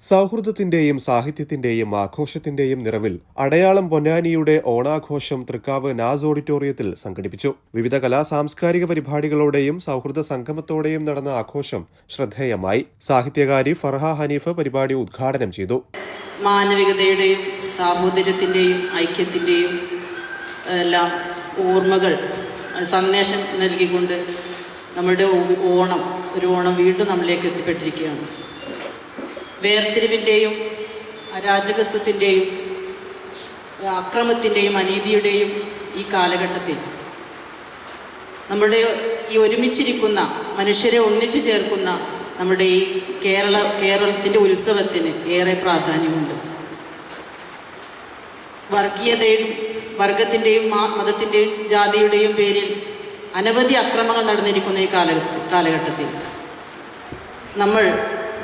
സൗഹൃദത്തിന്റെയും സാഹിത്യത്തിന്റെയും ആഘോഷത്തിന്റെയും നിറവിൽ അടയാളം പൊന്നാനിയുടെ ഓണാഘോഷം തൃക്കാവ് നാസ് ഓഡിറ്റോറിയത്തിൽ സംഘടിപ്പിച്ചു. വിവിധ സാംസ്കാരിക പരിപാടികളോടെയും സൗഹൃദ സംഗമത്തോടെയും നടന്ന ആഘോഷം ശ്രദ്ധേയമായി. സാഹിത്യകാരി ഫർഹ ഹനീഫ് പരിപാടി ഉദ്ഘാടനം ചെയ്തു. മാനവികതയുടെയും സാഹോദര്യത്തിന്റെയും ഐക്യത്തിന്റെയും എല്ലാം ഓർമ്മകൾ സന്ദേശം നൽകിക്കൊണ്ട് നമ്മുടെ ഓണം വീണ്ടും നമ്മളിലേക്ക് എത്തിപ്പെട്ടിരിക്കുകയാണ്. വേർതിരിവിൻ്റെയും അരാജകത്വത്തിൻ്റെയും അക്രമത്തിൻ്റെയും അനീതിയുടെയും ഈ കാലഘട്ടത്തിൽ നമ്മുടെ ഈ ഒരുമിച്ചിരിക്കുന്ന മനുഷ്യരെ ഒന്നിച്ചു ചേർക്കുന്ന നമ്മുടെ ഈ കേരളത്തിൻ്റെ ഉത്സവത്തിന് ഏറെ പ്രാധാന്യമുണ്ട്. വർഗത്തിൻ്റെയും മതത്തിൻ്റെയും ജാതിയുടെയും പേരിൽ അനവധി അക്രമങ്ങൾ നടന്നിരിക്കുന്ന ഈ കാലഘട്ടത്തിൽ നമ്മൾ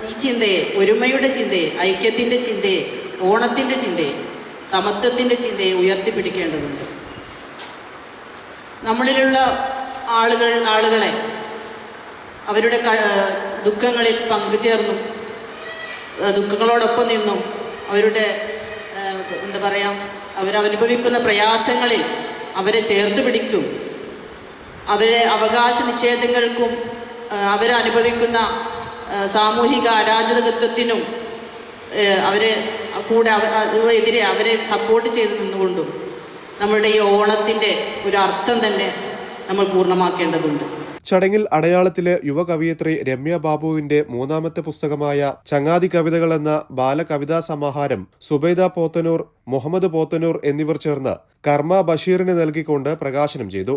ഈ ചിന്തയെ, ഒരുമയുടെ ചിന്തയെ, ഐക്യത്തിൻ്റെ ചിന്തയെ, ഓണത്തിൻ്റെ ചിന്തയെ, സമത്വത്തിൻ്റെ ചിന്തയെ ഉയർത്തിപ്പിടിക്കേണ്ടതുണ്ട്. നമ്മളിലുള്ള ആളുകളെ അവരുടെ ദുഃഖങ്ങളിൽ പങ്കുചേർന്നും ദുഃഖങ്ങളോടൊപ്പം നിന്നും അവരുടെ അവരനുഭവിക്കുന്ന പ്രയാസങ്ങളിൽ അവരെ ചേർത്ത് പിടിച്ചും അവരെ അവകാശ നിഷേധങ്ങൾക്കും അവരനുഭവിക്കുന്ന സാമൂഹിക അരാജകത്വത്തിനും എതിരെ അവരെ സപ്പോർട്ട് ചെയ്ത് നിന്നുകൊണ്ടും നമ്മുടെ ഈ ഓണത്തിൻ്റെ ഒരു അർത്ഥം തന്നെ നമ്മൾ പൂർണ്ണമാക്കേണ്ടതുണ്ട്. ചടങ്ങിൽ അടയാളത്തിലെ യുവകവയിത്രി രമ്യ ബാബുവിന്റെ മൂന്നാമത്തെ പുസ്തകമായ ചങ്ങാതി കവിതകൾ എന്ന ബാലകവിതാ സമാഹാരം സുബൈദ പോത്തനൂർ, മുഹമ്മദ് പോത്തനൂർ എന്നിവർ ചേർന്ന് കർമ്മ ബഷീറിന് നൽകിക്കൊണ്ട് പ്രകാശനം ചെയ്തു.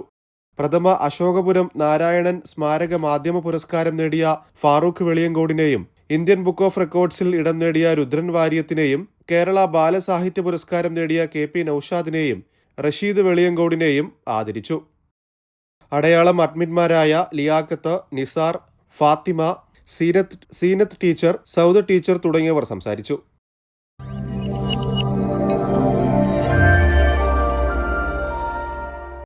പ്രഥമ അശോകപുരം നാരായണൻ സ്മാരക മാധ്യമ പുരസ്കാരം നേടിയ ഫാറൂഖ് വെളിയങ്കോടിനെയും ഇന്ത്യൻ ബുക്ക് ഓഫ് റെക്കോർഡ്സിൽ ഇടം നേടിയ രുദ്രൻ വാര്യത്തിനെയും കേരള ബാലസാഹിത്യ പുരസ്കാരം നേടിയ KP നൌഷാദിനെയും റഷീദ് വെളിയങ്കോടിനെയും ആദരിച്ചു. അടയാളം അഡ്മിന്മാരായ ലിയാഖത്ത്, നിസാർ, ഫാത്തിമ, സീനത്ത് ടീച്ചർ, സൗദ ടീച്ചർ തുടങ്ങിയവർ സംസാരിച്ചു.